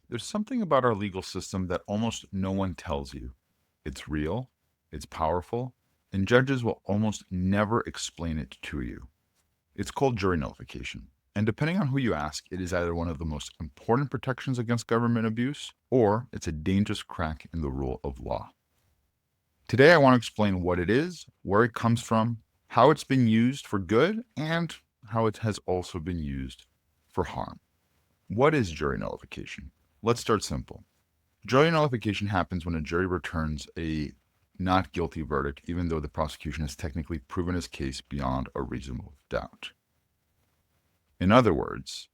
There's something about our legal system that almost no one tells you. It's real, it's powerful, and judges will almost never explain it to you. It's called jury nullification. And depending on who you ask, it is either one of the most important protections against government abuse, or it's a dangerous crack in the rule of law. Today, I want to explain what it is, where it comes from, how it's been used for good, and how it has also been used for harm. What is jury nullification? Let's start simple. Jury nullification happens when a jury returns a not guilty verdict, even though the prosecution has technically proven its case beyond a reasonable doubt. In other words,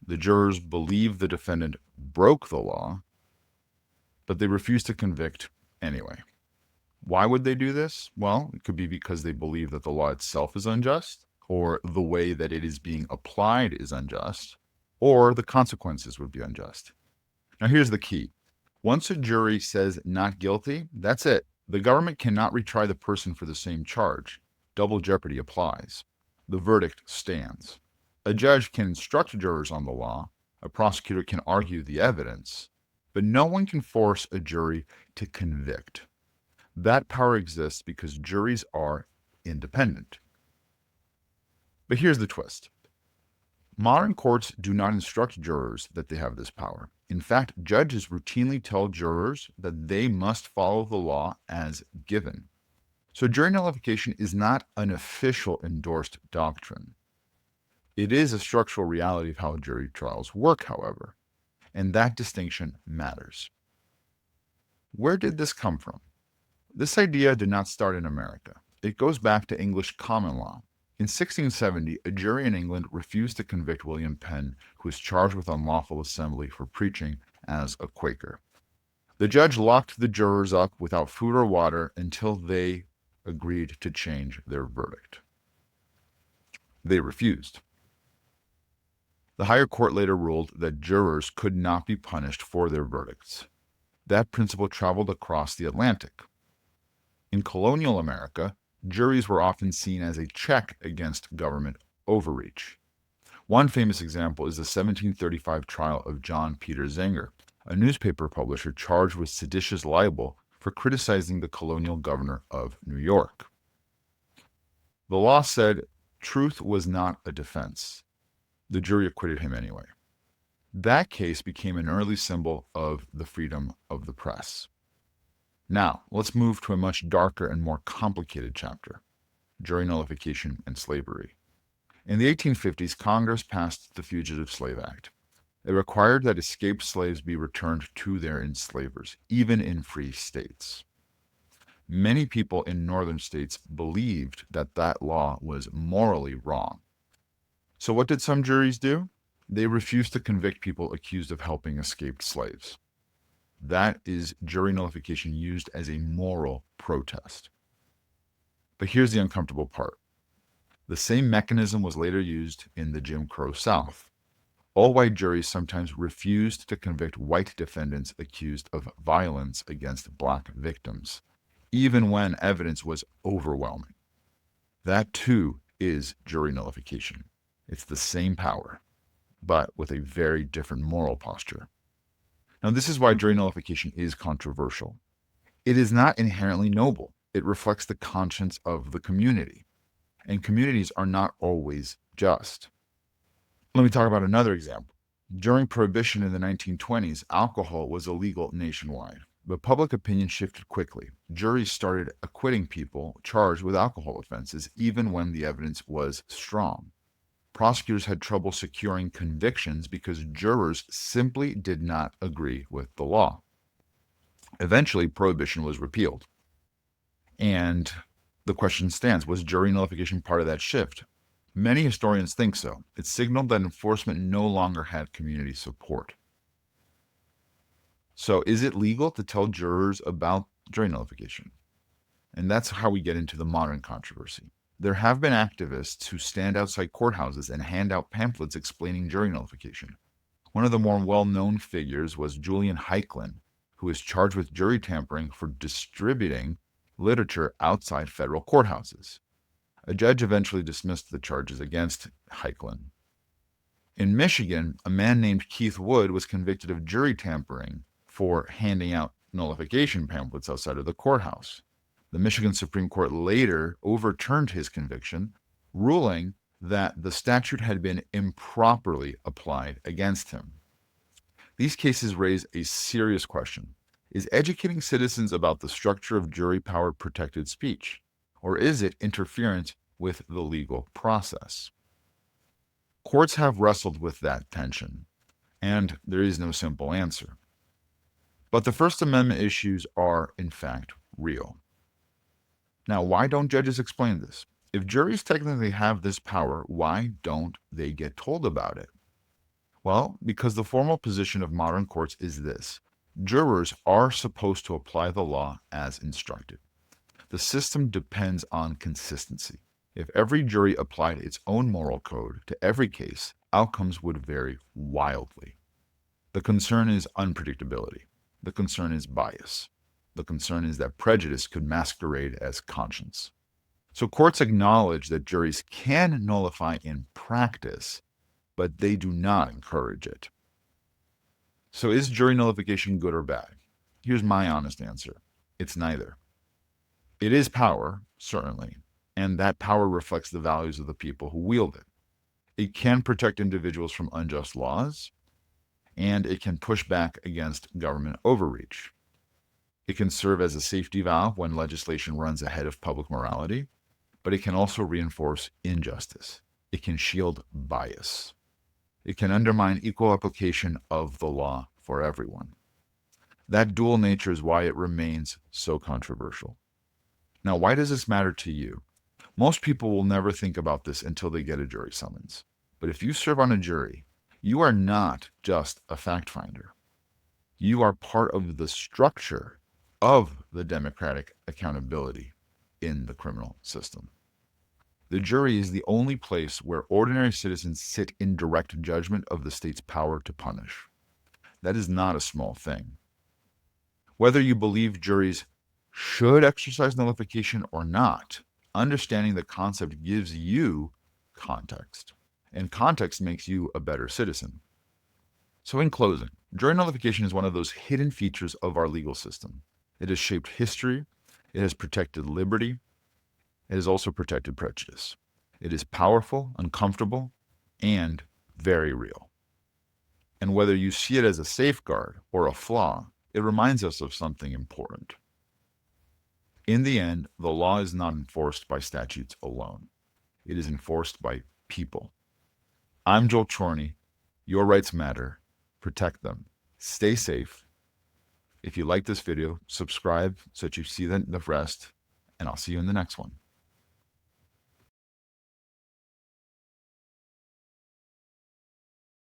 the jurors believe the defendant broke the law, but they refuse to convict anyway. Why would they do this? Well, it could be because they believe that the law itself is unjust, or the way that it is being applied is unjust, or the consequences would be unjust. Now, here's the key. Once a jury says not guilty, that's it. The government cannot retry the person for the same charge. Double jeopardy applies. The verdict stands. A judge can instruct jurors on the law, a prosecutor can argue the evidence, but no one can force a jury to convict. That power exists because juries are independent. But here's the twist. Modern courts do not instruct jurors that they have this power. In fact, judges routinely tell jurors that they must follow the law as given. So jury nullification is not an official endorsed doctrine. It is a structural reality of how jury trials work, however, and that distinction matters. Where did this come from? This idea did not start in America. It goes back to English common law. In 1670, a jury in England refused to convict William Penn, who was charged with unlawful assembly for preaching as a Quaker. The judge locked the jurors up without food or water until they agreed to change their verdict. They refused. The higher court later ruled that jurors could not be punished for their verdicts. That principle traveled across the Atlantic. In colonial America, juries were often seen as a check against government overreach. One famous example is the 1735 trial of John Peter Zenger, a newspaper publisher charged with seditious libel for criticizing the colonial governor of New York. The law said truth was not a defense. The jury acquitted him anyway. That case became an early symbol of the freedom of the press. Now, let's move to a much darker and more complicated chapter, jury nullification and slavery. In the 1850s, Congress passed the Fugitive Slave Act. It required that escaped slaves be returned to their enslavers, even in free states. Many people in northern states believed that that law was morally wrong. So what did some juries do? They refused to convict people accused of helping escaped slaves. That is jury nullification used as a moral protest. But here's the uncomfortable part. The same mechanism was later used in the Jim Crow South. All white juries sometimes refused to convict white defendants accused of violence against black victims, even when evidence was overwhelming. That too is jury nullification. It's the same power, but with a very different moral posture. Now, this is why jury nullification is controversial. It is not inherently noble. It reflects the conscience of the community, and communities are not always just. Let me talk about another example. During Prohibition in the 1920s, alcohol was illegal nationwide, but public opinion shifted quickly. Juries started acquitting people charged with alcohol offenses, even when the evidence was strong. Prosecutors had trouble securing convictions because jurors simply did not agree with the law. Eventually, prohibition was repealed. And the question stands, was jury nullification part of that shift? Many historians think so. It signaled that enforcement no longer had community support. So is it legal to tell jurors about jury nullification? And that's how we get into the modern controversy. There have been activists who stand outside courthouses and hand out pamphlets explaining jury nullification. One of the more well-known figures was Julian Heiklin, who was charged with jury tampering for distributing literature outside federal courthouses. A judge eventually dismissed the charges against Heiklin. In Michigan, a man named Keith Wood was convicted of jury tampering for handing out nullification pamphlets outside of the courthouse. The Michigan Supreme Court later overturned his conviction, ruling that the statute had been improperly applied against him. These cases raise a serious question. Is educating citizens about the structure of jury power protected speech, or is it interference with the legal process? Courts have wrestled with that tension, and there is no simple answer. But the First Amendment issues are, in fact, real. Now, why don't judges explain this? If juries technically have this power, why don't they get told about it? Well, because the formal position of modern courts is this: jurors are supposed to apply the law as instructed. The system depends on consistency. If every jury applied its own moral code to every case, outcomes would vary wildly. The concern is unpredictability. The concern is bias. The concern is that prejudice could masquerade as conscience. So courts acknowledge that juries can nullify in practice, but they do not encourage it. So is jury nullification good or bad? Here's my honest answer. It's neither. It is power, certainly, and that power reflects the values of the people who wield it. It can protect individuals from unjust laws, and it can push back against government overreach. It can serve as a safety valve when legislation runs ahead of public morality, but it can also reinforce injustice. It can shield bias. It can undermine equal application of the law for everyone. That dual nature is why it remains so controversial. Now, why does this matter to you? Most people will never think about this until they get a jury summons. But if you serve on a jury, you are not just a fact finder. You are part of the structure of the democratic accountability in the criminal system. The jury is the only place where ordinary citizens sit in direct judgment of the state's power to punish. That is not a small thing. Whether you believe juries should exercise nullification or not, understanding the concept gives you context, and context makes you a better citizen. So in closing, jury nullification is one of those hidden features of our legal system. It has shaped history, it has protected liberty, it has also protected prejudice. It is powerful, uncomfortable, and very real. And whether you see it as a safeguard or a flaw, it reminds us of something important. In the end, the law is not enforced by statutes alone. It is enforced by people. I'm Joel Chorny. Your rights matter. Protect them. Stay safe. If you like this video, subscribe so that you see the rest, and I'll see you in the next one.